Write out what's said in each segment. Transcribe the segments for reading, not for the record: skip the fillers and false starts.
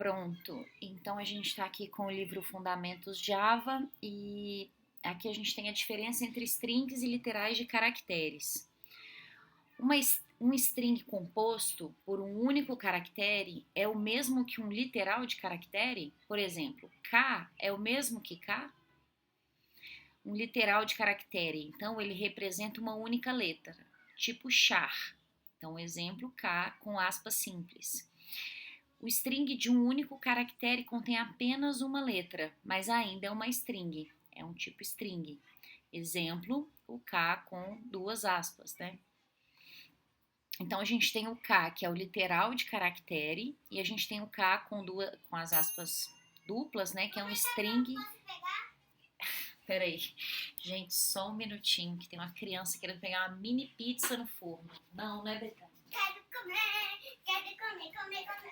Pronto, então a gente está aqui com o livro Fundamentos Java e aqui a gente tem a diferença entre strings e literais de caracteres. Um string composto por um único caractere é o mesmo que um literal de caractere? Por exemplo, K é o mesmo que K? Um literal de caractere, então ele representa uma única letra, tipo char. Então, exemplo K com aspas simples. O string de um único caractere contém apenas uma letra, mas ainda é uma string, é um tipo string. Exemplo, o K com duas aspas, né? Então, a gente tem o K, que é o literal de caractere, e a gente tem o K com as aspas duplas, né? Que é um string. Peraí, gente, só um minutinho, que tem uma criança querendo pegar uma mini pizza no forno. Não, né, Betânia? Quero comer, quero comer, comer, comer, comer, comer.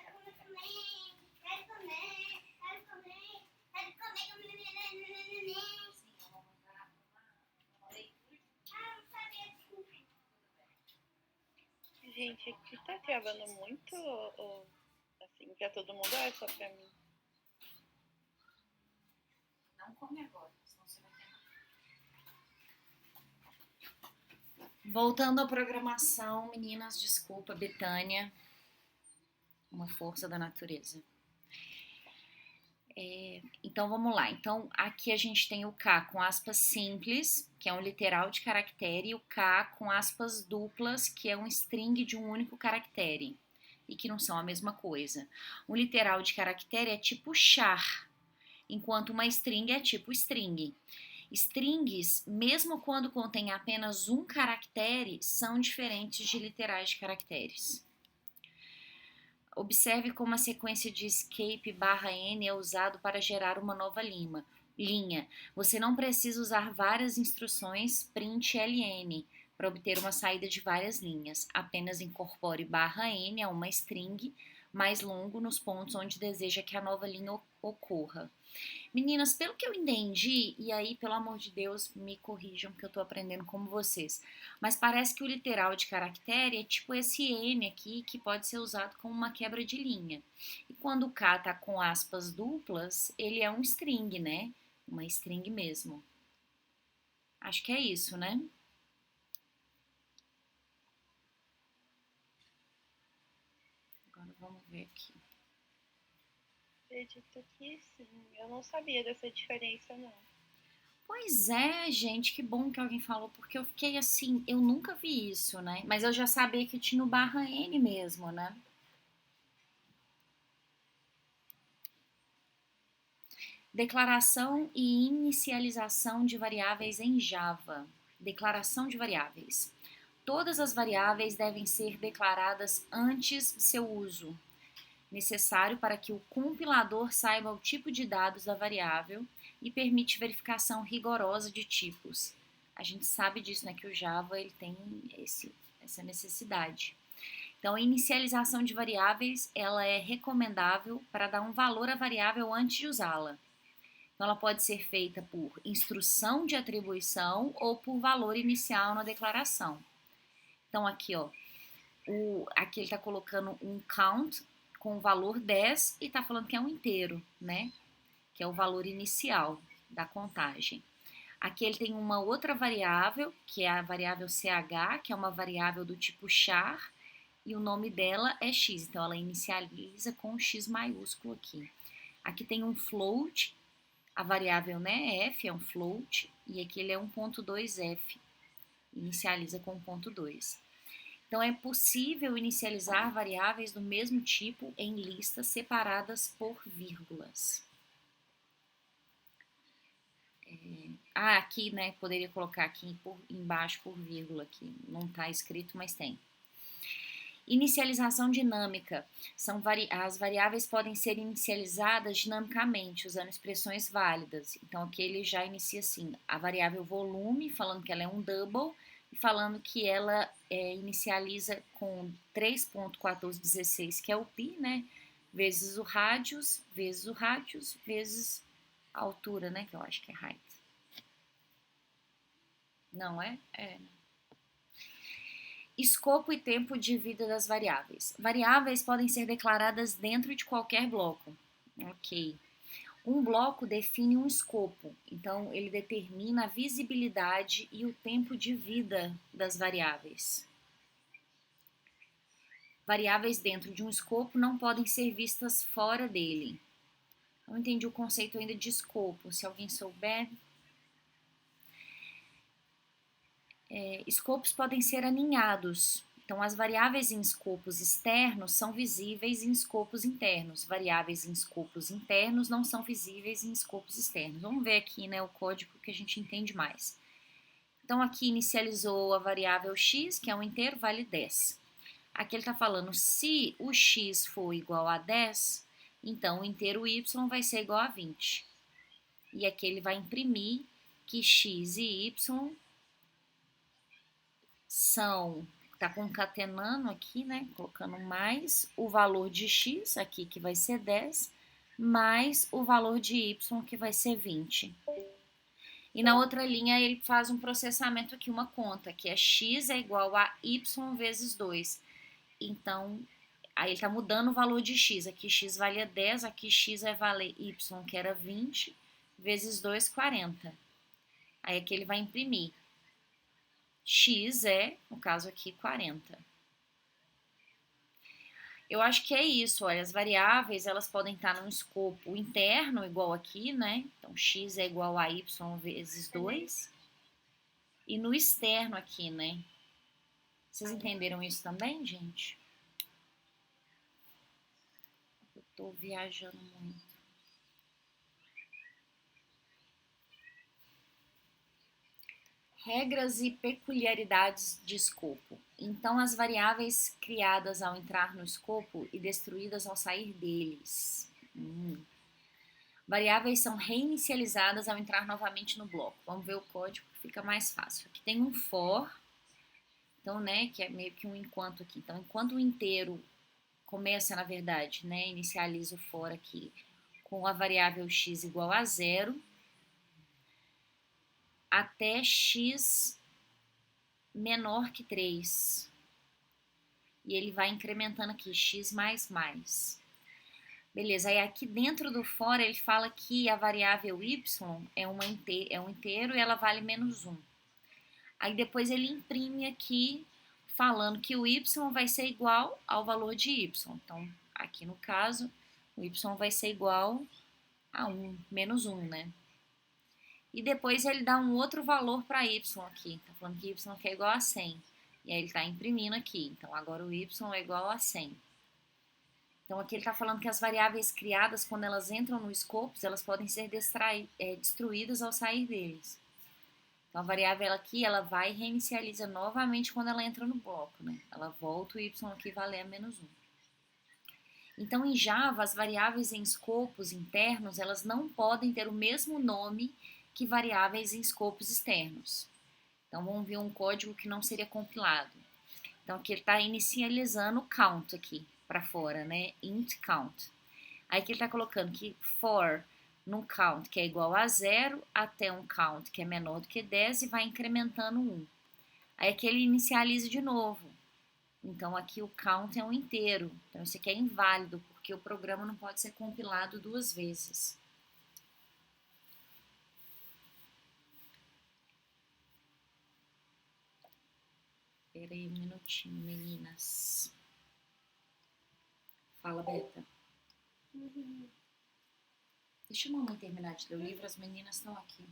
Quero comer, quero comer, quero comer, comer. Gente, aqui tá travando muito, ou, assim, pra todo mundo ou é só pra mim? Não come agora, senão você vai ter. Voltando à programação, meninas, desculpa, Betânia, uma força da natureza. Então vamos lá. Então aqui a gente tem o K com aspas simples, que é um literal de caractere, e o K com aspas duplas, que é um string de um único caractere, e que não são a mesma coisa. Um literal de caractere é tipo char, enquanto uma string é tipo string. Strings, mesmo quando contêm apenas um caractere, são diferentes de literais de caracteres. Observe como a sequência de escape /n é usado para gerar uma nova linha. Você não precisa usar várias instruções print ln para obter uma saída de várias linhas. Apenas incorpore /n a uma string mais longo nos pontos onde deseja que a nova linha ocorra. Meninas, pelo que eu entendi, e aí, pelo amor de Deus, me corrijam que eu tô aprendendo como vocês, mas parece que o literal de caractere é tipo esse N aqui, que pode ser usado como uma quebra de linha. E quando o K tá com aspas duplas, ele é um string, né? Uma string mesmo. Acho que é isso, né? Agora vamos ver aqui. Acredito que sim. Eu não sabia dessa diferença, não. Pois é, gente, que bom que alguém falou, porque eu fiquei assim, eu nunca vi isso, né? Mas eu já sabia que tinha o /n mesmo, né? Declaração e inicialização de variáveis em Java. Declaração de variáveis. Todas as variáveis devem ser declaradas antes de seu uso, necessário para que o compilador saiba o tipo de dados da variável e permite verificação rigorosa de tipos. A gente sabe disso, né, que o Java ele tem essa necessidade. Então, a inicialização de variáveis ela é recomendável para dar um valor à variável antes de usá-la. Então, ela pode ser feita por instrução de atribuição ou por valor inicial na declaração. Então, aqui, ó, aqui ele está colocando um count com o valor 10 e está falando que é um inteiro, né? Que é o valor inicial da contagem. Aqui ele tem uma outra variável, que é a variável ch, que é uma variável do tipo char, e o nome dela é x, então ela inicializa com x maiúsculo aqui. Aqui tem um float, a variável, né, f é um float, e aqui ele é 1.2f, inicializa com 1.2. Então, é possível inicializar variáveis do mesmo tipo em listas separadas por vírgulas. Aqui, né, poderia colocar aqui embaixo por vírgula, aqui não está escrito, mas tem. Inicialização dinâmica. As variáveis podem ser inicializadas dinamicamente, usando expressões válidas. Então, aqui ele já inicia assim, a variável volume, falando que ela é um double, e falando que ela inicializa com 3.1416, que é o pi, né? Vezes o radius, vezes a altura, né? Que eu acho que é height. Não é? É. Escopo e tempo de vida das variáveis. Variáveis podem ser declaradas dentro de qualquer bloco. Ok. Um bloco define um escopo, então ele determina a visibilidade e o tempo de vida das variáveis. Variáveis dentro de um escopo não podem ser vistas fora dele. Não entendi o conceito ainda de escopo, se alguém souber. Escopos podem ser aninhados. Então, as variáveis em escopos externos são visíveis em escopos internos. Variáveis em escopos internos não são visíveis em escopos externos. Vamos ver aqui, né, o código que a gente entende mais. Então, aqui inicializou a variável x, que é um inteiro, vale 10. Aqui ele está falando, se o x for igual a 10, então o inteiro y vai ser igual a 20. E aqui ele vai imprimir que x e y são, tá concatenando aqui, né, colocando mais o valor de x, aqui que vai ser 10, mais o valor de y, que vai ser 20. E na outra linha ele faz um processamento aqui, uma conta, que é x é igual a y vezes 2. Então, aí ele tá mudando o valor de x, aqui x valia 10, aqui x vai valer y, que era 20, vezes 2, 40. Aí aqui ele vai imprimir. X é, no caso aqui, 40. Eu acho que é isso, olha, as variáveis, elas podem estar num escopo interno, igual aqui, né? Então, x é igual a y vezes 2. E no externo aqui, né? Vocês entenderam isso também, gente? Eu tô viajando muito. Regras e peculiaridades de escopo. Então, as variáveis criadas ao entrar no escopo e destruídas ao sair deles. Variáveis são reinicializadas ao entrar novamente no bloco. Vamos ver o código que fica mais fácil. Aqui tem um for, então, né, que é meio que um enquanto aqui. Então, enquanto o inteiro começa, na verdade, né, inicializa o for aqui com a variável x igual a 0, até x menor que 3. E ele vai incrementando aqui, x mais mais. Beleza, aí aqui dentro do for ele fala que a variável y é um inteiro e ela vale menos 1. Aí depois ele imprime aqui falando que o y vai ser igual ao valor de y. Então, aqui no caso, o y vai ser igual a 1, menos 1, né? E depois ele dá um outro valor para y aqui. Tá falando que y é igual a 100. E aí ele está imprimindo aqui. Então, agora o y é igual a 100. Então, aqui ele está falando que as variáveis criadas, quando elas entram no escopos, elas podem ser destruídas ao sair deles. Então, a variável aqui, ela vai e reinicializa novamente quando ela entra no bloco, né? Ela volta o y aqui valer a menos 1. Então, em Java, as variáveis em escopos internos, elas não podem ter o mesmo nome que variáveis em escopos externos. Então, vamos ver um código que não seria compilado. Então, aqui ele está inicializando o count aqui para fora, né? Int count. Aí que ele está colocando que for num count que é igual a 0 até um count que é menor do que 10 e vai incrementando 1. Aí aqui ele inicializa de novo. Então, aqui o count é um inteiro. Então, isso aqui é inválido, porque o programa não pode ser compilado duas vezes. Espera aí um minutinho, meninas. Fala, Beta. Deixa a mamãe terminar de ler o livro, as meninas estão aqui.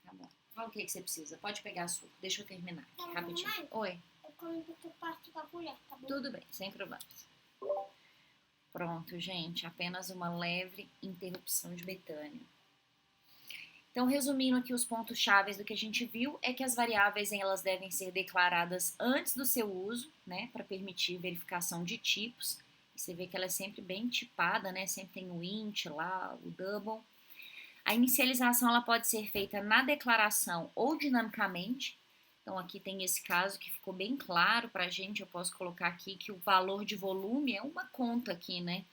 Tá bom. Fala o que você precisa. Pode pegar a sua. Deixa eu terminar aqui, rapidinho. Mamãe, Oi. eu comento que parte da colher, tá bom? Tudo bem, sem problemas. Pronto, gente. Apenas uma leve interrupção de Betânia. Então, resumindo aqui os pontos chaves do que a gente viu, é que as variáveis elas devem ser declaradas antes do seu uso, né, para permitir verificação de tipos. Você vê que ela é sempre bem tipada, né, sempre tem o int lá, o double. A inicialização ela pode ser feita na declaração ou dinamicamente. Então, aqui tem esse caso que ficou bem claro para a gente. Eu posso colocar aqui que o valor de volume é uma conta aqui, né?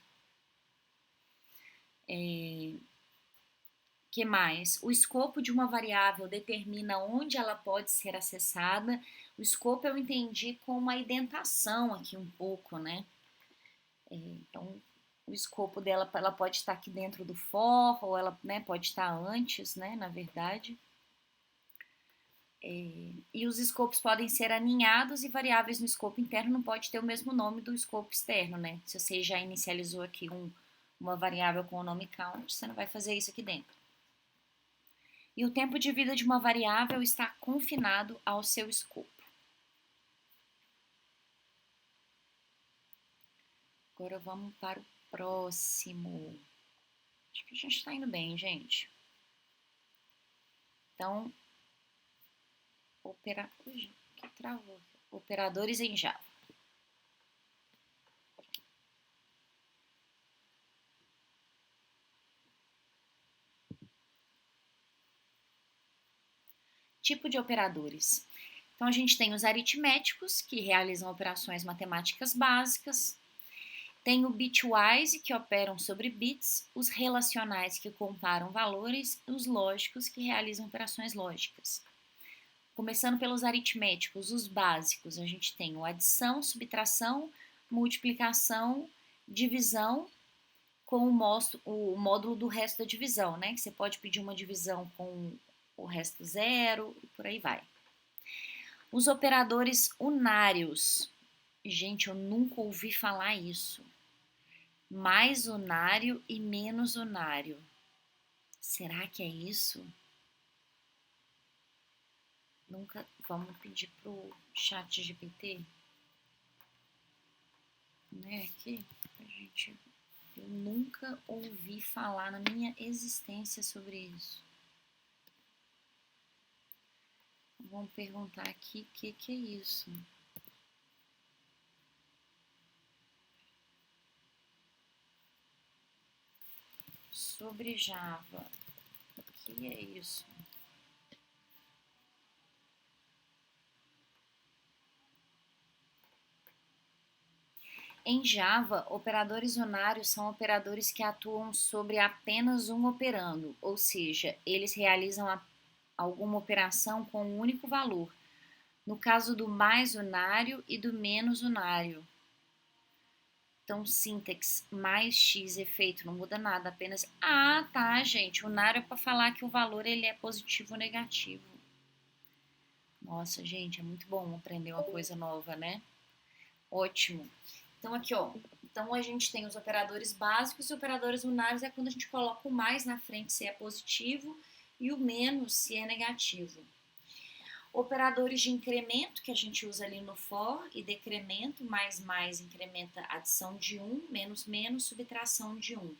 Que mais? O escopo de uma variável determina onde ela pode ser acessada. O escopo eu entendi como a indentação aqui um pouco, né? Então, o escopo dela, ela pode estar aqui dentro do for, ou ela, né, pode estar antes, né, na verdade. E os escopos podem ser aninhados e variáveis no escopo interno não pode ter o mesmo nome do escopo externo, né? Se você já inicializou aqui uma variável com o nome count, você não vai fazer isso aqui dentro. E o tempo de vida de uma variável está confinado ao seu escopo. Agora vamos para o próximo. Acho que a gente está indo bem, gente. Então, operadores em Java. Tipo de operadores. Então, a gente tem os aritméticos, que realizam operações matemáticas básicas. Tem o bitwise, que operam sobre bits, os relacionais, que comparam valores, e os lógicos, que realizam operações lógicas. Começando pelos aritméticos, os básicos, a gente tem o adição, subtração, multiplicação, divisão, com o módulo do resto da divisão, né? Que você pode pedir uma divisão com o resto zero e por aí vai. Os operadores unários. Gente, eu nunca ouvi falar isso. Mais unário e menos unário. Será que é isso? Nunca. Vamos pedir pro chat GPT, né? Aqui, gente. Eu nunca ouvi falar na minha existência sobre isso. Vamos perguntar aqui o que é isso. Sobre Java. O que é isso? Em Java, operadores unários são operadores que atuam sobre apenas um operando, ou seja, eles realizam alguma operação com um único valor, no caso do mais unário e do menos unário. Então, sintaxe mais x efeito não muda nada, apenas... Ah, tá, gente, unário é para falar que o valor ele é positivo ou negativo. Nossa, gente, é muito bom aprender uma coisa nova, né? Ótimo. Então, aqui, ó. Então, a gente tem os operadores básicos e operadores unários é quando a gente coloca o mais na frente se é positivo e o menos se é negativo. Operadores de incremento, que a gente usa ali no for, e decremento, mais incrementa adição de 1, menos, subtração de 1.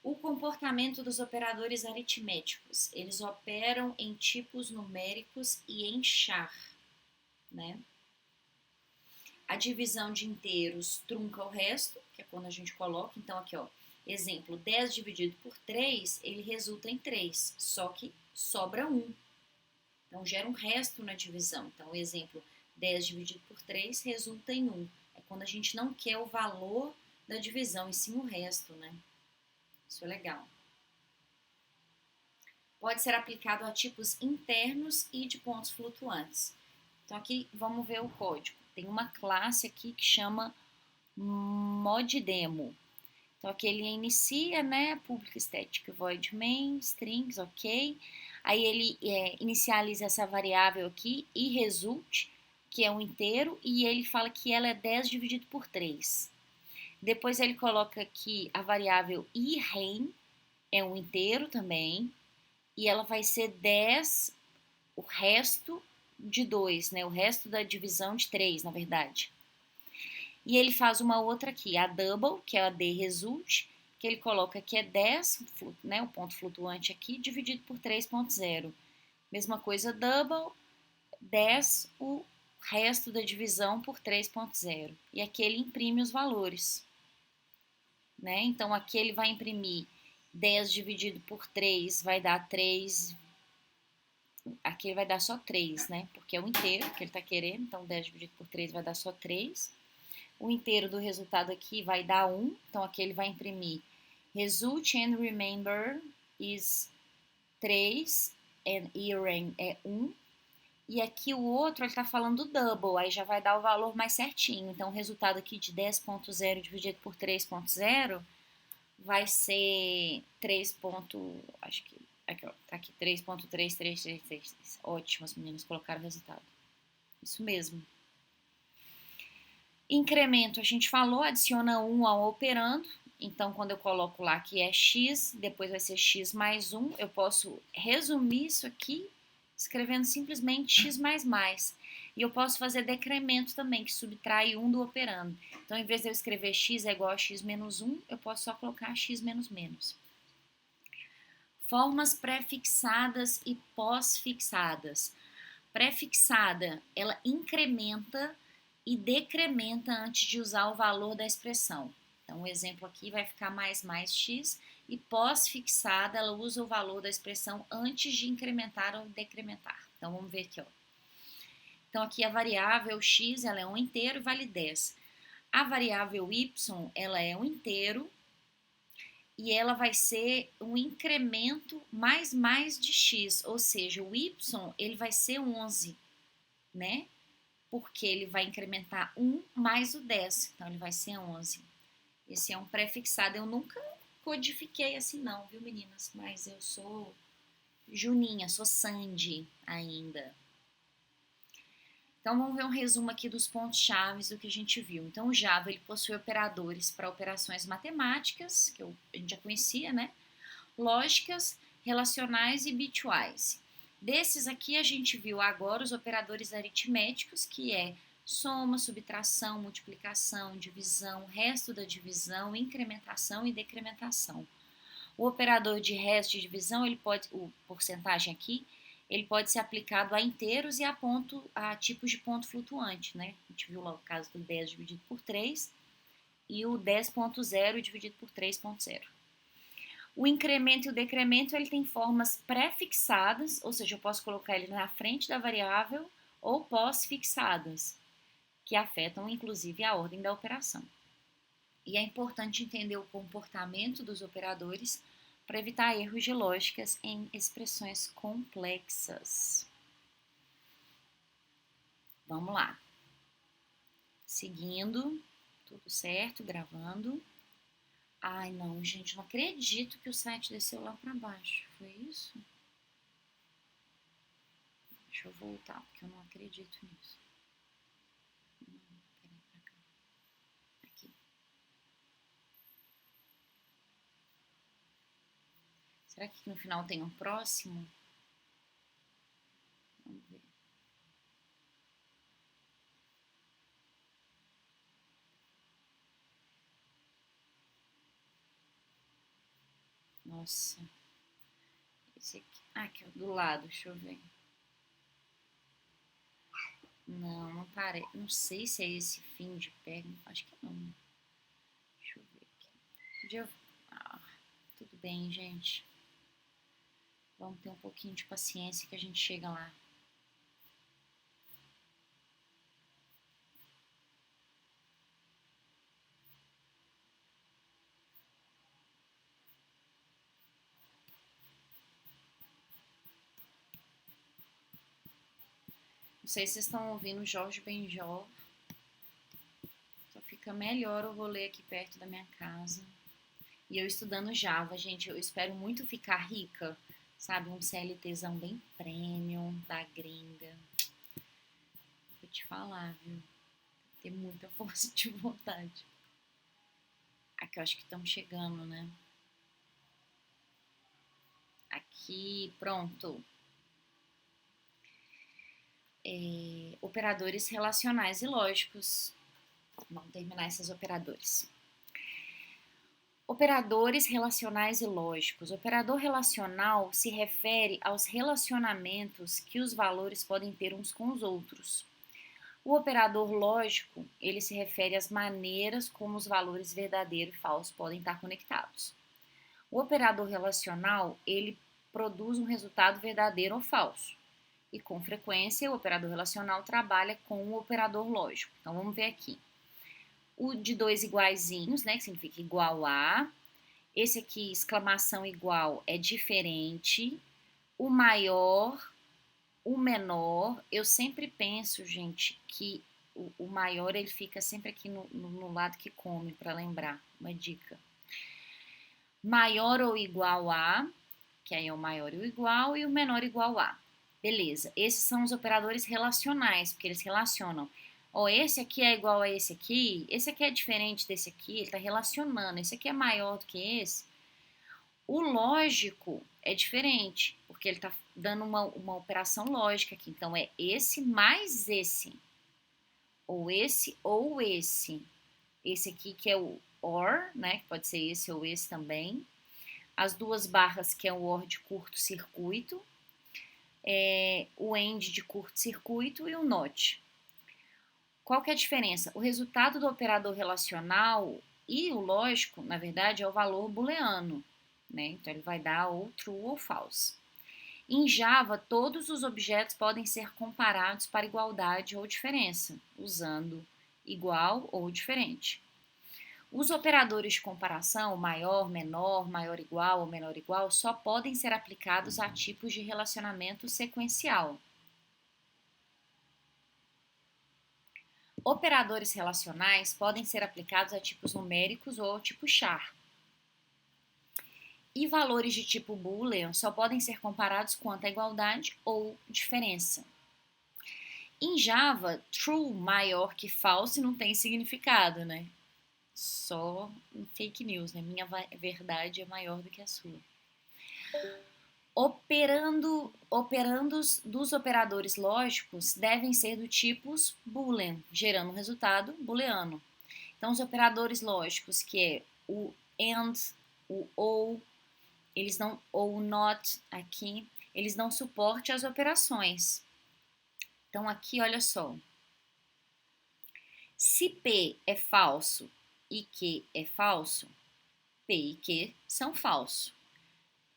O comportamento dos operadores aritméticos, eles operam em tipos numéricos e em char, né? A divisão de inteiros trunca o resto, que é quando a gente coloca, então aqui ó, exemplo, 10 dividido por 3, ele resulta em 3, só que sobra 1. Então gera um resto na divisão, então exemplo, 10 dividido por 3 resulta em 1. É quando a gente não quer o valor da divisão, e sim o resto, né? Isso é legal. Pode ser aplicado a tipos internos e de pontos flutuantes. Então aqui vamos ver o código. Tem uma classe aqui que chama moddemo. Então aqui ele inicia, né, public static void main, strings, ok. Aí ele inicializa essa variável aqui, iResult, que é um inteiro, e ele fala que ela é 10 dividido por 3. Depois ele coloca aqui a variável iRen, é um inteiro também, e ela vai ser 10, o resto de 2, né? O resto da divisão de 3, na verdade. E ele faz uma outra aqui, a double, que é a dResult, que ele coloca que é 10, né, o ponto flutuante aqui, dividido por 3.0. Mesma coisa, double, 10, o resto da divisão por 3.0. E aqui ele imprime os valores, né? Então, aqui ele vai imprimir 10 dividido por 3, vai dar 3. Aqui ele vai dar só 3, né? Porque é o inteiro que ele está querendo. Então, 10 dividido por 3 vai dar só 3. O inteiro do resultado aqui vai dar 1. Então, aqui ele vai imprimir result and remember is 3 and iren é 1. E aqui o outro, ele está falando double, aí já vai dar o valor mais certinho. Então, o resultado aqui de 10.0 dividido por 3.0 vai ser 3. Acho que aqui, ó, tá aqui 3.3333. Ótimo, os meninos colocaram o resultado. Isso mesmo. Incremento, a gente falou, adiciona 1 ao operando. Então, quando eu coloco lá que é x, depois vai ser x mais 1, eu posso resumir isso aqui escrevendo simplesmente x mais mais. E eu posso fazer decremento também, que subtrai 1 do operando. Então, em vez de eu escrever x é igual a x menos 1, eu posso só colocar x menos menos. Formas pré-fixadas e pós-fixadas. Pré-fixada, ela incrementa e decrementa antes de usar o valor da expressão. Então, o exemplo aqui vai ficar mais x, e pós-fixada, ela usa o valor da expressão antes de incrementar ou decrementar. Então, vamos ver aqui, ó. Então, aqui a variável x, ela é um inteiro e vale 10. A variável y, ela é um inteiro e ela vai ser um incremento mais de x, ou seja, o y, ele vai ser 11, né? Porque ele vai incrementar 1 mais o 10, então ele vai ser 11. Esse é um pré-fixado, eu nunca codifiquei assim não, viu meninas? Mas eu sou Juninha, sou Sandy ainda. Então vamos ver um resumo aqui dos pontos-chave do que a gente viu. Então o Java ele possui operadores para operações matemáticas, que a gente já conhecia, né? Lógicas, relacionais e bitwise. Desses aqui a gente viu agora os operadores aritméticos, que é soma, subtração, multiplicação, divisão, resto da divisão, incrementação e decrementação. O operador de resto e divisão, ele pode, o porcentagem aqui, ele pode ser aplicado a inteiros e a tipos de ponto flutuante, né? A gente viu lá o caso do 10 dividido por 3 e o 10.0 dividido por 3.0. O incremento e o decremento, ele tem formas pré-fixadas, ou seja, eu posso colocar ele na frente da variável, ou pós-fixadas, que afetam inclusive a ordem da operação. E é importante entender o comportamento dos operadores para evitar erros de lógicas em expressões complexas. Vamos lá. Seguindo, tudo certo, gravando. Ai, não, gente, não acredito que o site desceu lá para baixo. Foi isso? Deixa eu voltar, porque eu não acredito nisso. Não, peraí, pra cá. Aqui. Será que no final tem um próximo? Vamos ver. Nossa. Esse aqui. Ah, aqui, do lado, deixa eu ver. Não, não parece. Não sei se é esse fim de pega. Acho que não. Deixa eu ver aqui. Tudo bem, gente. Vamos ter um pouquinho de paciência que a gente chega lá. Não sei se vocês estão ouvindo Jorge Benjor. Só fica melhor o rolê aqui perto da minha casa. E eu estudando Java, gente, eu espero muito ficar rica. Sabe, um CLTzão bem premium, da gringa. Vou te falar, viu? Tem que ter muita força de vontade. Aqui eu acho que estamos chegando, né? Aqui, pronto. Operadores relacionais e lógicos. Vamos terminar esses operadores. Operadores relacionais e lógicos. Operador relacional se refere aos relacionamentos que os valores podem ter uns com os outros. O operador lógico, ele se refere às maneiras como os valores verdadeiro e falso podem estar conectados. O operador relacional, ele produz um resultado verdadeiro ou falso. E, com frequência, o operador relacional trabalha com o operador lógico. Então, vamos ver aqui. O de dois iguaizinhos, né, que significa igual a. Esse aqui, exclamação igual, é diferente. O maior o menor, eu sempre penso, gente, que o maior ele fica sempre aqui no lado que come, para lembrar, uma dica. Maior ou igual a, que aí é o maior e o igual, e o menor igual a. Beleza, esses são os operadores relacionais, porque eles relacionam. Ó, esse aqui é igual a esse aqui é diferente desse aqui, ele está relacionando, esse aqui é maior do que esse. O lógico é diferente, porque ele está dando uma operação lógica aqui. Então, é esse mais esse. Ou esse ou esse. Esse aqui que é o OR, né? Que pode ser esse ou esse também. As duas barras que é o OR de curto-circuito. O AND de curto-circuito e o NOT. Qual que é a diferença? O resultado do operador relacional e o lógico, na verdade, é o valor booleano. Né? Então, ele vai dar ou true ou false. Em Java, todos os objetos podem ser comparados para igualdade ou diferença, usando igual ou diferente. Os operadores de comparação, maior, menor, maior igual ou menor igual, só podem ser aplicados a tipos de relacionamento sequencial. Operadores relacionais podem ser aplicados a tipos numéricos ou ao tipo char. E valores de tipo boolean só podem ser comparados quanto a igualdade ou diferença. Em Java, true maior que false não tem significado, né? Só fake news, né? Minha verdade é maior do que a sua. Operandos dos operadores lógicos devem ser do tipo boolean, gerando um resultado booleano. Então, os operadores lógicos, que é o AND, o OR, eles dão, ou not aqui, eles dão suporte às operações. Então, aqui, olha só. Se P é falso e Q é falso, P e Q são falsos.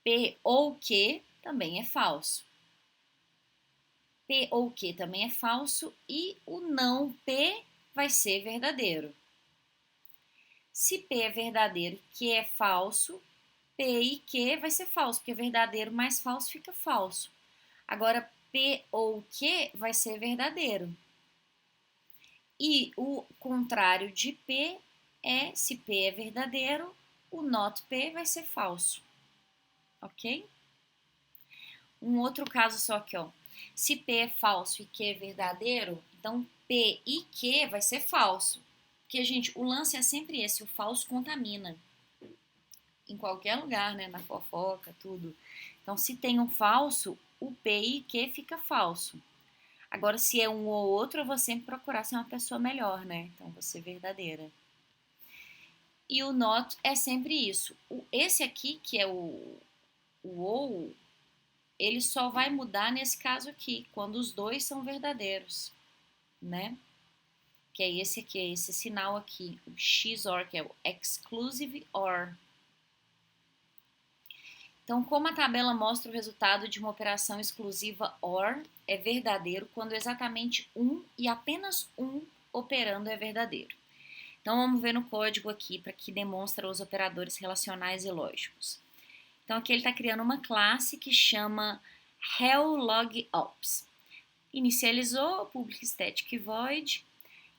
P ou Q também é falso. P ou Q também é falso e o não P vai ser verdadeiro. Se P é verdadeiro e Q é falso, P e Q vai ser falso, porque verdadeiro mais falso fica falso. Agora, P ou Q vai ser verdadeiro. E o contrário de P é, se P é verdadeiro, o not P vai ser falso. Ok? Um outro caso só aqui, ó. Se P é falso e Q é verdadeiro, então P e Q vai ser falso. Porque, gente, o lance é sempre esse, o falso contamina. Em qualquer lugar, né? Na fofoca, tudo. Então, se tem um falso, o P e Q fica falso. Agora, se é um ou outro, eu vou sempre procurar ser uma pessoa melhor, né? Então, vou ser verdadeira. E o not é sempre isso. Esse aqui, que é o ou, ele só vai mudar nesse caso aqui, quando os dois são verdadeiros, né? Que é esse aqui, é esse sinal aqui, o XOR, que é o exclusive OR. Então, como a tabela mostra o resultado de uma operação exclusiva OR é verdadeiro quando exatamente um e apenas um operando é verdadeiro. Então, vamos ver no código aqui para que demonstra os operadores relacionais e lógicos. Então, aqui ele está criando uma classe que chama HellLogOps. Inicializou, public static void.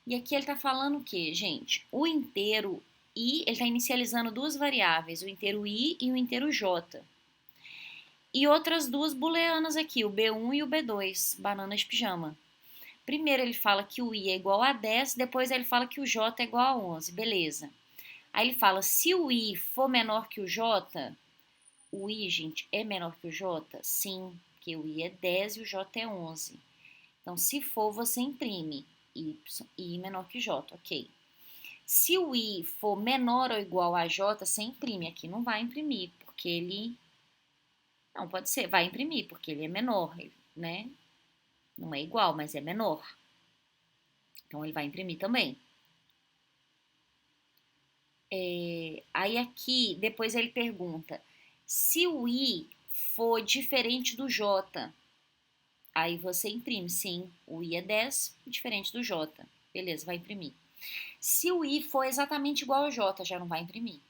E aqui ele está falando o quê, gente? O inteiro i, ele está inicializando duas variáveis, o inteiro i e o inteiro j. E outras duas booleanas aqui, o B1 e o B2, banana de pijama. Primeiro ele fala que o i é igual a 10, depois ele fala que o j é igual a 11, beleza. Aí ele fala, se o i for menor que o j, o i, gente, é menor que o j? Sim, porque o i é 10 e o j é 11. Então, se for, você imprime i menor que j, ok. Se o i for menor ou igual a j, você imprime. Aqui não vai imprimir, porque ele... Não, pode ser, vai imprimir, porque ele é menor, né? Não é igual, mas é menor. Então, ele vai imprimir também. Aí aqui, depois ele pergunta, se o i for diferente do j, aí você imprime, sim, o i é 10, diferente do j. Beleza, vai imprimir. Se o i for exatamente igual ao j, já não vai imprimir.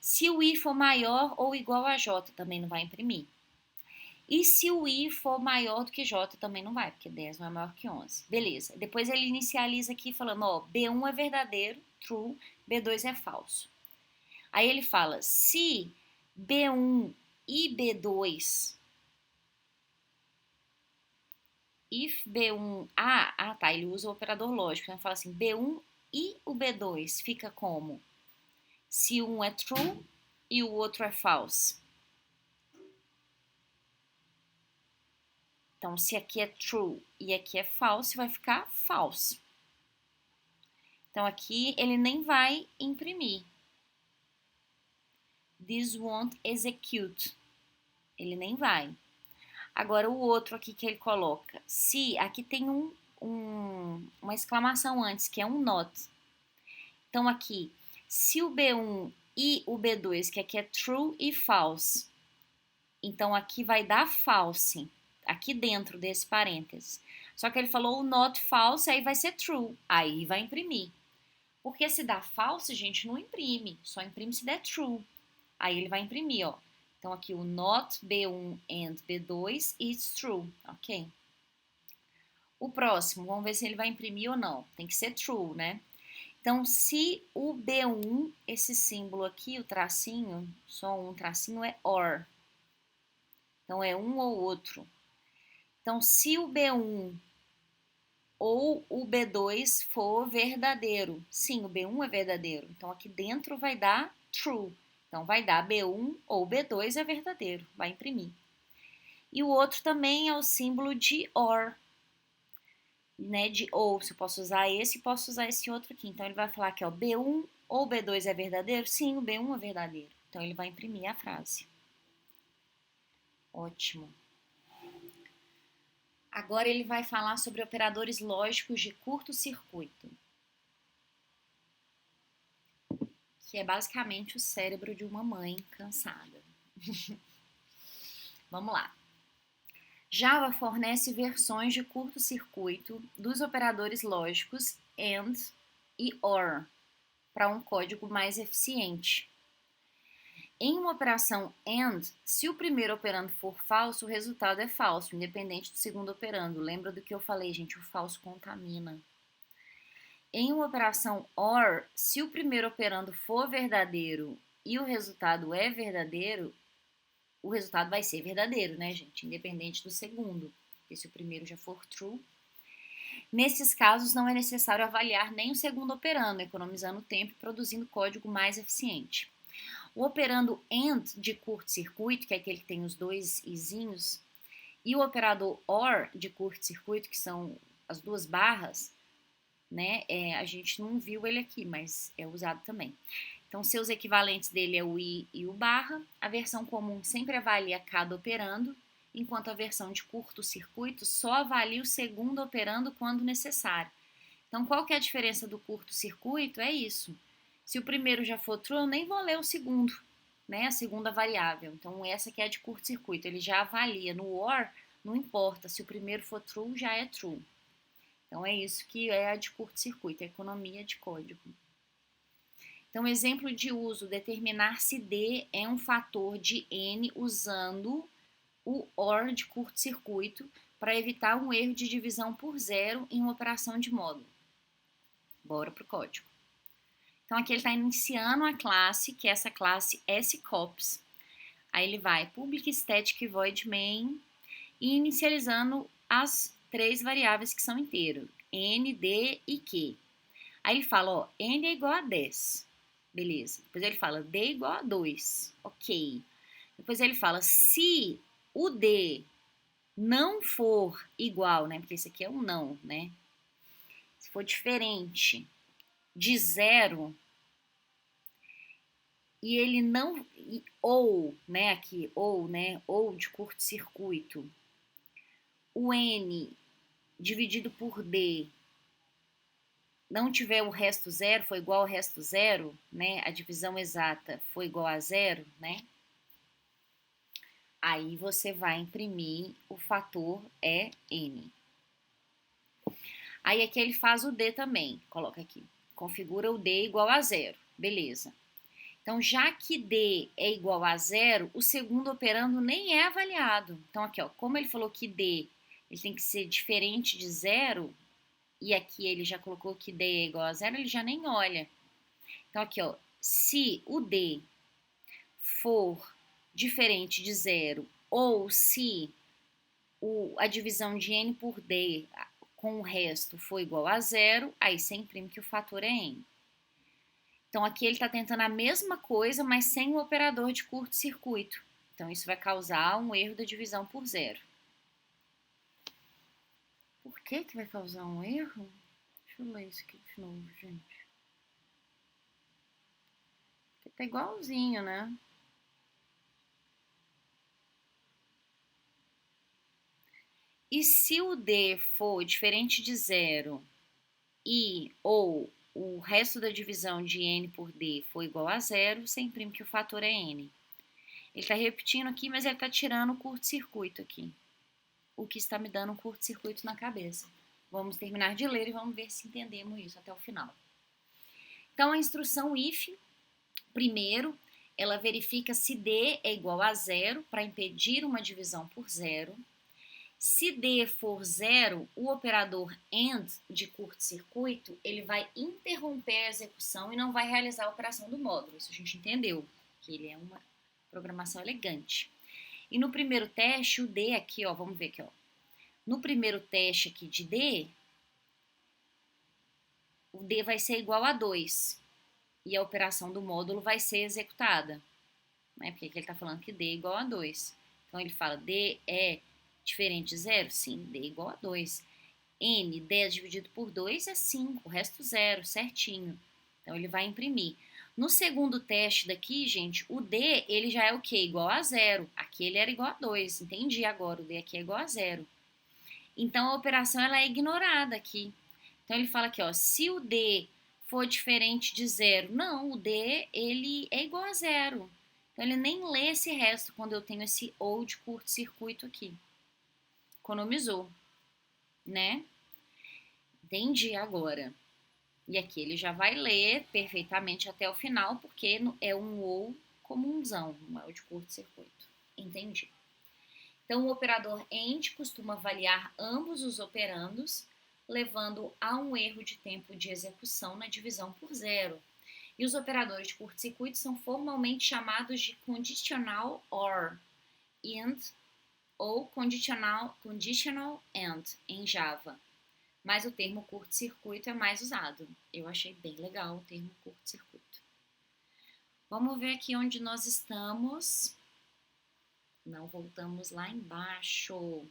Se o i for maior ou igual a j, também não vai imprimir. E se o I for maior do que J, também não vai, porque 10 não é maior que 11. Beleza. Depois ele inicializa aqui falando, ó, B1 é verdadeiro, true, B2 é falso. Aí ele fala, se B1 e B2, if B1, tá, ele usa o operador lógico, então fala assim, B1 e o B2 fica como? Se um é true e o outro é false. Então, se aqui é true e aqui é false, vai ficar false. Então, aqui ele nem vai imprimir. This won't execute. Ele nem vai. Agora, o outro aqui que ele coloca. Se aqui tem uma exclamação antes, que é um not. Então, aqui, se o B1 e o B2, que aqui é true e false. Então, aqui vai dar false. Aqui dentro desse parênteses. Só que ele falou o not false, aí vai ser true. Aí vai imprimir. Porque se dá false, gente, não imprime. Só imprime se der true. Aí ele vai imprimir, ó. Então aqui o not B1 and B2 is true, ok? O próximo, vamos ver se ele vai imprimir ou não. Tem que ser true, né? Então, se o B1, esse símbolo aqui, o tracinho, só um tracinho é OR. Então, é um ou outro. Então, se o B1 ou o B2 for verdadeiro, sim, o B1 é verdadeiro. Então, aqui dentro vai dar true. Então, vai dar B1 ou B2 é verdadeiro, vai imprimir. E o outro também é o símbolo de OR, né, de ou. Se eu posso usar esse outro aqui. Então, ele vai falar que ó, B1 ou B2 é verdadeiro? Sim, o B1 é verdadeiro. Então, ele vai imprimir a frase. Ótimo. Agora ele vai falar sobre operadores lógicos de curto-circuito, que é basicamente o cérebro de uma mãe cansada. Vamos lá. Java fornece versões de curto-circuito dos operadores lógicos AND e OR para um código mais eficiente. Em uma operação AND, se o primeiro operando for falso, o resultado é falso, independente do segundo operando. Lembra do que eu falei, gente? O falso contamina. Em uma operação OR, se o primeiro operando for verdadeiro e o resultado é verdadeiro, o resultado vai ser verdadeiro, né, gente? Independente do segundo. Porque se o primeiro já for true. Nesses casos, não é necessário avaliar nem o segundo operando, economizando tempo e produzindo código mais eficiente. O operando AND de curto-circuito, que é aquele que tem os dois izinhos, e o operador OR de curto-circuito, que são as duas barras, né? A gente não viu ele aqui, mas é usado também. Então, seus equivalentes dele é o I e o barra. A versão comum sempre avalia cada operando, enquanto a versão de curto-circuito só avalia o segundo operando quando necessário. Então, qual que é a diferença do curto-circuito? É isso. Se o primeiro já for true, eu nem vou ler o segundo, né? A segunda variável. Então, essa aqui é a de curto-circuito. Ele já avalia. No OR, não importa. Se o primeiro for true, já é true. Então, é isso que é a de curto-circuito, a economia de código. Então, exemplo de uso, determinar se D é um fator de N usando o OR de curto-circuito para evitar um erro de divisão por zero em uma operação de módulo. Bora para o código. Então, aqui ele está iniciando a classe, que é essa classe SCOPS. Aí ele vai public static void main e inicializando as três variáveis que são inteiros, n, d e q. Aí ele fala, ó, n é igual a 10. Beleza. Depois ele fala d é igual a 2. Ok. Depois ele fala, se o d não for igual, né? Porque esse aqui é um não, né? Se for diferente de 0 e ele não, ou, né, aqui, ou, né, ou de curto-circuito, o n dividido por d não tiver o resto zero, foi igual ao resto zero, né, a divisão exata foi igual a zero, né, aí você vai imprimir o fator é n. Aí aqui ele faz o d também, coloca aqui, configura o d igual a zero, beleza. Então, já que D é igual a zero, o segundo operando nem é avaliado. Então, aqui, ó, como ele falou que D ele tem que ser diferente de zero, e aqui ele já colocou que D é igual a zero, ele já nem olha. Então, aqui, ó, se o D for diferente de zero, ou se a divisão de N por D com o resto for igual a zero, aí você imprime que o fator é N. Então, aqui ele está tentando a mesma coisa, mas sem o operador de curto-circuito. Então, isso vai causar um erro da divisão por zero. Por que vai causar um erro? Deixa eu ler isso aqui de novo, gente. Porque tá igualzinho, né? E se o D for diferente de zero e ou o resto da divisão de N por D for igual a zero, você imprime que o fator é N. Ele está repetindo aqui, mas ele está tirando o curto-circuito aqui. O que está me dando um curto-circuito na cabeça. Vamos terminar de ler e vamos ver se entendemos isso até o final. Então, a instrução if, primeiro, ela verifica se D é igual a zero para impedir uma divisão por zero. Se D for zero, o operador AND de curto-circuito, ele vai interromper a execução e não vai realizar a operação do módulo. Isso a gente entendeu, que ele é uma programação elegante. E no primeiro teste, o D aqui, ó, vamos ver aqui, ó. No primeiro teste aqui de D, o D vai ser igual a 2 e a operação do módulo vai ser executada. Né? Porque aqui ele está falando que D é igual a 2. Então ele fala D é diferente de zero? Sim, D é igual a 2. N, 10 dividido por 2 é 5, o resto zero, certinho. Então ele vai imprimir. No segundo teste daqui, gente, o D, ele já é o quê? Igual a zero. Aqui ele era igual a 2. Entendi agora, o D aqui é igual a zero. Então a operação ela é ignorada aqui. Então ele fala aqui, ó, se o D for diferente de zero, não, o D ele é igual a zero. Então ele nem lê esse resto quando eu tenho esse ou de curto-circuito aqui. Economizou, né? Entendi agora. E aqui ele já vai ler perfeitamente até o final, porque é um ou comunzão, não é o de curto-circuito. Entendi. Então, o operador AND costuma avaliar ambos os operandos, levando a um erro de tempo de execução na divisão por zero. E os operadores de curto-circuito são formalmente chamados de conditional OR, AND ou conditional AND em Java. Mas o termo curto-circuito é mais usado. Eu achei bem legal o termo curto-circuito. Vamos ver aqui onde nós estamos. Não voltamos lá embaixo.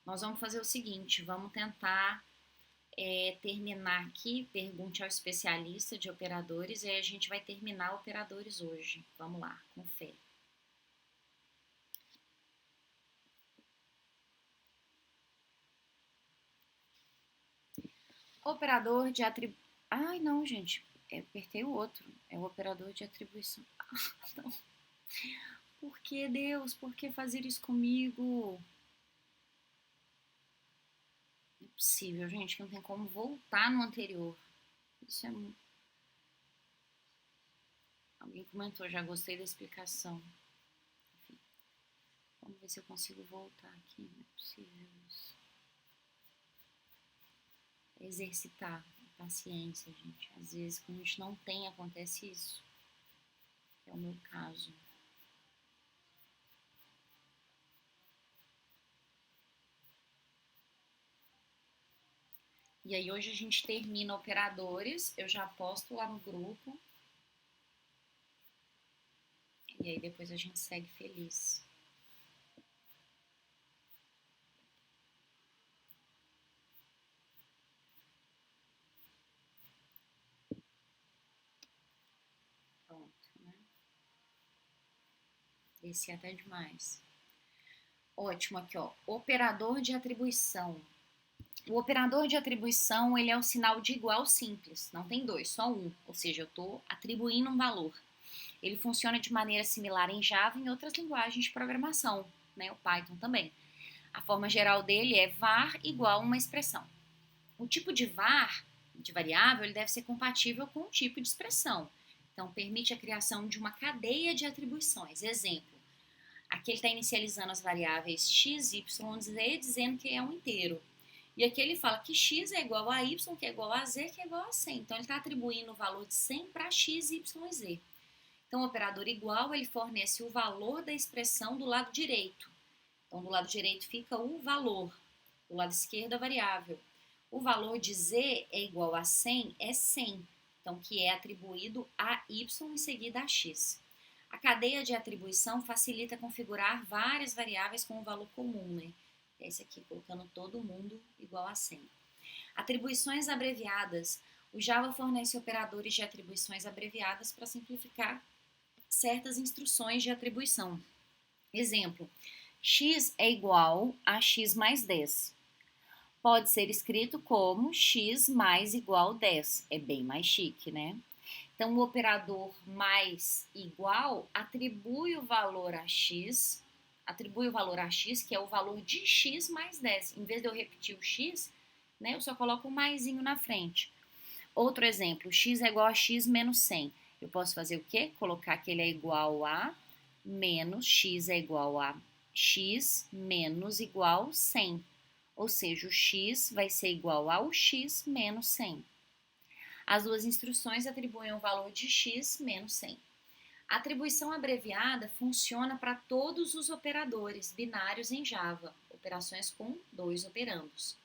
Nós vamos fazer o seguinte, vamos tentar terminar aqui, pergunte ao especialista de operadores, e aí a gente vai terminar operadores hoje. Vamos lá, com fé. Operador de atribuição. Ai, não, gente. Apertei o outro. É o operador de atribuição. Não. Por que, Deus? Por que fazer isso comigo? Não é possível, gente, que não tem como voltar no anterior. Isso é... Alguém comentou, já gostei da explicação. Enfim. Vamos ver se eu consigo voltar aqui. Não é possível isso. Exercitar a paciência, gente. Às vezes, quando a gente não tem, acontece isso. É o meu caso. E aí, hoje a gente termina operadores. Eu já posto lá no grupo. E aí, depois a gente segue feliz. Desci até demais. Ótimo, aqui ó, operador de atribuição. O operador de atribuição, ele é o sinal de igual simples, não tem dois, só um, ou seja, eu estou atribuindo um valor. Ele funciona de maneira similar em Java e em outras linguagens de programação, né, o Python também. A forma geral dele é var igual uma expressão. O tipo de var de variável, ele deve ser compatível com o tipo de expressão. Então, permite a criação de uma cadeia de atribuições. Exemplo, aqui ele está inicializando as variáveis x, y, z, dizendo que é um inteiro. E aqui ele fala que x é igual a y, que é igual a z, que é igual a 100. Então, ele está atribuindo o valor de 100 para x, y e z. Então, o operador igual, ele fornece o valor da expressão do lado direito. Então, do lado direito fica o valor, do lado esquerdo a variável. O valor de z é igual a 100, é 100, então que é atribuído a y em seguida a x. A cadeia de atribuição facilita configurar várias variáveis com um valor comum, né? É esse aqui, colocando todo mundo igual a 100. Atribuições abreviadas. O Java fornece operadores de atribuições abreviadas para simplificar certas instruções de atribuição. Exemplo, x é igual a x mais 10. Pode ser escrito como x mais igual 10. É bem mais chique, né? Então, o operador mais igual atribui o valor a x, que é o valor de x mais 10. Em vez de eu repetir o x, né, eu só coloco um maisinho na frente. Outro exemplo, x é igual a x menos 100. Eu posso fazer o quê? Colocar que ele é igual a menos x é igual a x menos igual 100. Ou seja, o x vai ser igual ao x menos 100. As duas instruções atribuem o valor de x menos 100. A atribuição abreviada funciona para todos os operadores binários em Java, operações com 2 operandos.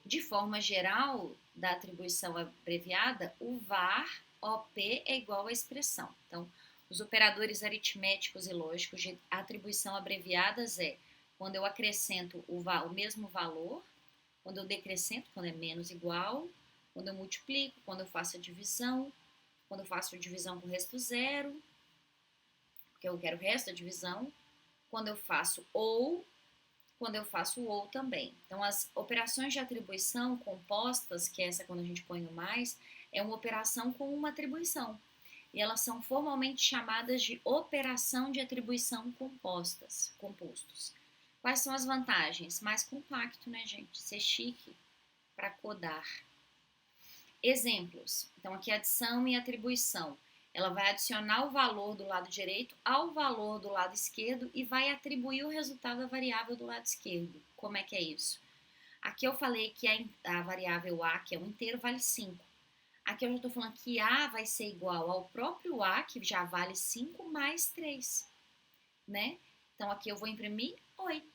De forma geral, da atribuição abreviada, o var OP é igual à expressão. Então, os operadores aritméticos e lógicos de atribuição abreviadas é quando eu acrescento o mesmo valor, quando eu decrescento, quando é menos igual, quando eu multiplico, quando eu faço a divisão, quando eu faço a divisão com o resto zero, porque eu quero o resto da divisão, quando eu faço ou, quando eu faço ou também. Então, as operações de atribuição compostas, que é essa quando a gente põe o mais, é uma operação com uma atribuição. E elas são formalmente chamadas de operação de atribuição compostos. Quais são as vantagens? Mais compacto, né, gente? Ser chique para codar. Exemplos. Então, aqui adição e atribuição. Ela vai adicionar o valor do lado direito ao valor do lado esquerdo e vai atribuir o resultado da variável do lado esquerdo. Como é que é isso? Aqui eu falei que a variável a, que é um inteiro, vale 5. Aqui eu já estou falando que a vai ser igual ao próprio a, que já vale 5, mais 3. Né? Então, aqui eu vou imprimir 8.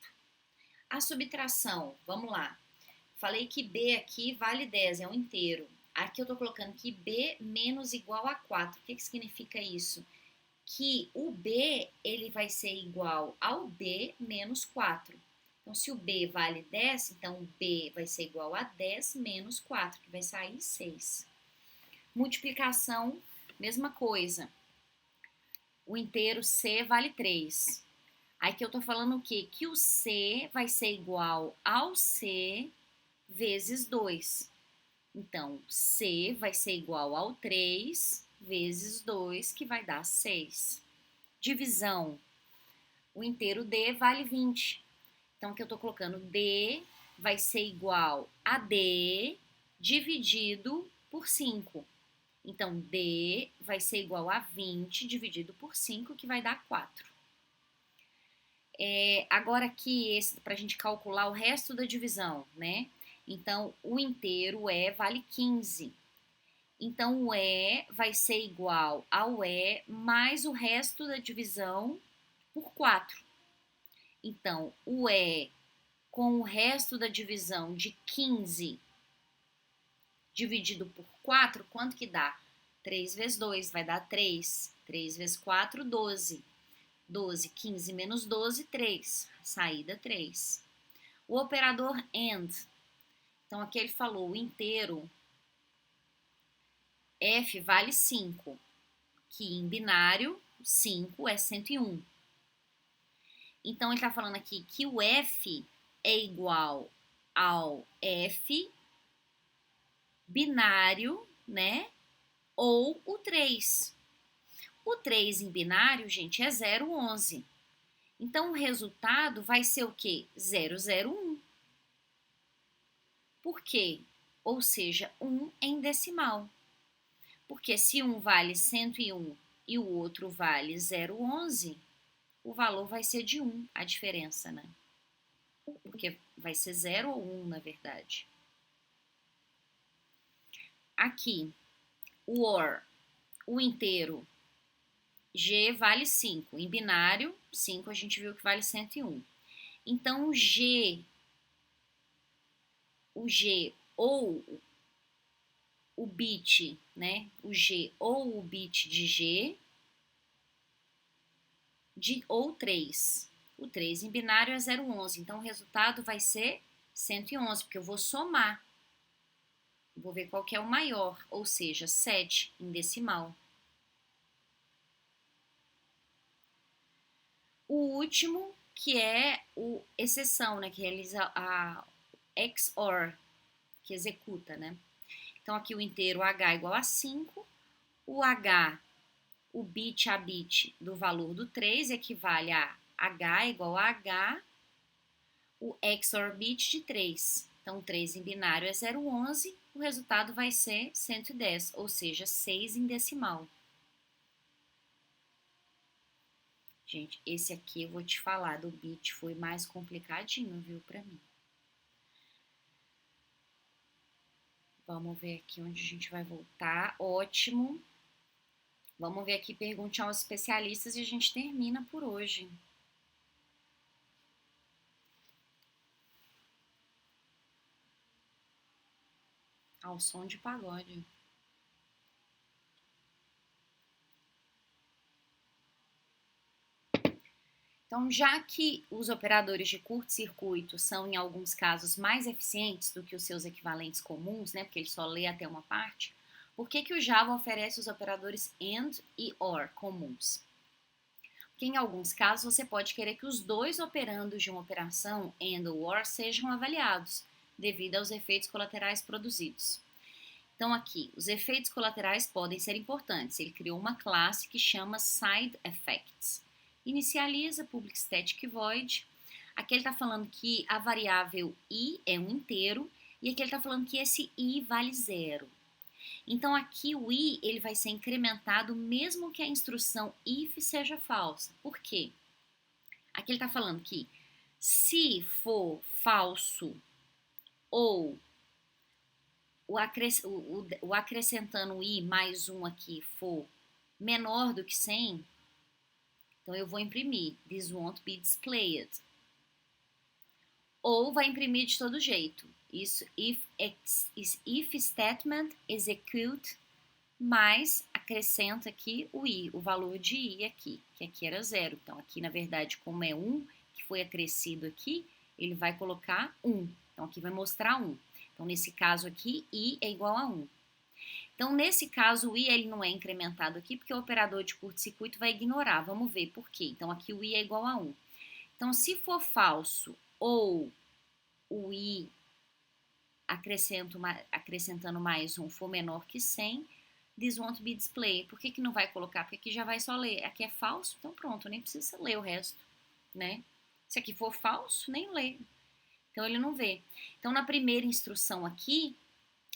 A subtração, vamos lá. Falei que b aqui vale 10, é um inteiro. Aqui eu estou colocando que b menos igual a 4. O que significa isso? Que o b ele vai ser igual ao b menos 4. Então, se o b vale 10, então o b vai ser igual a 10 menos 4, que vai sair 6. Multiplicação, mesma coisa. O inteiro c vale 3. Aí que eu tô falando o quê? Que o c vai ser igual ao c vezes 2. Então, c vai ser igual ao 3 vezes 2, que vai dar 6. Divisão. O inteiro d vale 20. Então, aqui eu tô colocando d vai ser igual a d dividido por 5. Então, d vai ser igual a 20 dividido por 5, que vai dar 4. Agora aqui, para a gente calcular o resto da divisão, né? Então, o inteiro E vale 15. Então, o E vai ser igual ao E mais o resto da divisão por 4. Então, o E com o resto da divisão de 15 dividido por 4, quanto que dá? 3 vezes 2 vai dar 3. 3 vezes 4, 12. 12, 15 menos 12, 3. Saída 3. O operador AND. Então, aqui ele falou o inteiro F vale 5. Que em binário, 5 é 101. Então, ele está falando aqui que o F é igual ao F binário, né? Ou o 3. O 3 em binário, gente, é 011. Então, o resultado vai ser o quê? 001. Por quê? ou seja, 1 em decimal. Porque se um vale 101 e o outro vale 0,11, o valor vai ser de 1, a diferença, né? Porque vai ser 0 ou 1, na verdade. Aqui, o OR, o inteiro, G vale 5. Em binário, 5 a gente viu que vale 101. Então, o G ou o bit, né? O G ou o bit de G, ou 3. O 3 em binário é 0,11. Então, o resultado vai ser 111, porque eu vou somar. Vou ver qual que é o maior, ou seja, 7 em decimal. O último, que é o exceção, né? Que realiza a XOR, que executa, né? Então, aqui o inteiro H igual a 5. O H, o bit a bit do valor do 3 equivale a H igual a H, o XOR bit de 3. Então, 3 em binário é 0,11, o resultado vai ser 110, ou seja, 6 em decimal. Gente, esse aqui eu vou te falar, do bit foi mais complicadinho, viu, pra mim. Vamos ver aqui onde a gente vai voltar. Ótimo. Vamos ver aqui, pergunte aos especialistas e a gente termina por hoje. Ao som de pagode. Então, já que os operadores de curto-circuito são, em alguns casos, mais eficientes do que os seus equivalentes comuns, né, porque ele só lê até uma parte, por que o Java oferece os operadores AND e OR comuns? Porque, em alguns casos, você pode querer que os dois operandos de uma operação, AND ou OR, sejam avaliados, devido aos efeitos colaterais produzidos. Então, aqui, os efeitos colaterais podem ser importantes. Ele criou uma classe que chama Side Effects. Inicializa, public static void. Aqui ele está falando que a variável i é um inteiro e aqui ele está falando que esse i vale 0. Então aqui o i ele vai ser incrementado mesmo que a instrução if seja falsa. Por quê? Aqui ele está falando que se for falso ou o acrescentando o i mais 1 aqui for menor do que 100, então eu vou imprimir this won't be displayed. Ou vai imprimir de todo jeito. Isso if statement execute mais acrescenta aqui o i, o valor de i aqui, que aqui era 0. Então aqui na verdade como é 1 que foi acrescido aqui, ele vai colocar 1. Então aqui vai mostrar 1. Então nesse caso aqui i é igual a 1. Então, nesse caso, o i ele não é incrementado aqui, porque o operador de curto-circuito vai ignorar. Vamos ver por quê. Então, aqui o i é igual a 1. Então, se for falso ou o i acrescentando mais 1 for menor que 100, this won't be displayed. Por que não vai colocar? Porque aqui já vai só ler. Aqui é falso, então pronto, nem precisa ler o resto, né? Se aqui for falso, nem lê. Então, ele não vê. Então, na primeira instrução aqui,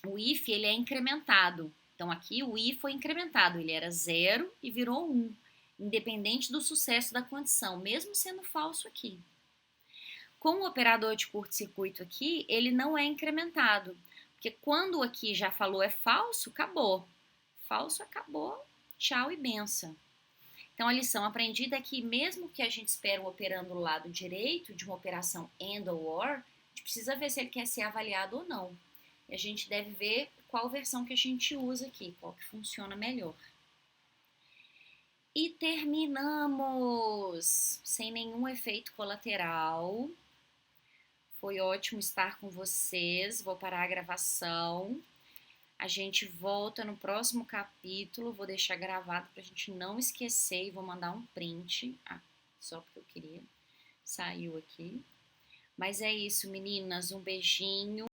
o if ele é incrementado. Então aqui o i foi incrementado, ele era 0 e virou 1, independente do sucesso da condição, mesmo sendo falso aqui. Com o operador de curto-circuito aqui, ele não é incrementado, porque quando aqui já falou é falso, acabou. Falso, acabou, tchau e benção. Então a lição aprendida é que mesmo que a gente espere o operando do lado direito de uma operação AND ou OR, a gente precisa ver se ele quer ser avaliado ou não. E a gente deve ver qual versão que a gente usa aqui, qual que funciona melhor. E terminamos! Sem nenhum efeito colateral. Foi ótimo estar com vocês. Vou parar a gravação. A gente volta no próximo capítulo. Vou deixar gravado para a gente não esquecer e vou mandar um print. Só porque eu queria. Saiu aqui. Mas é isso, meninas. Um beijinho.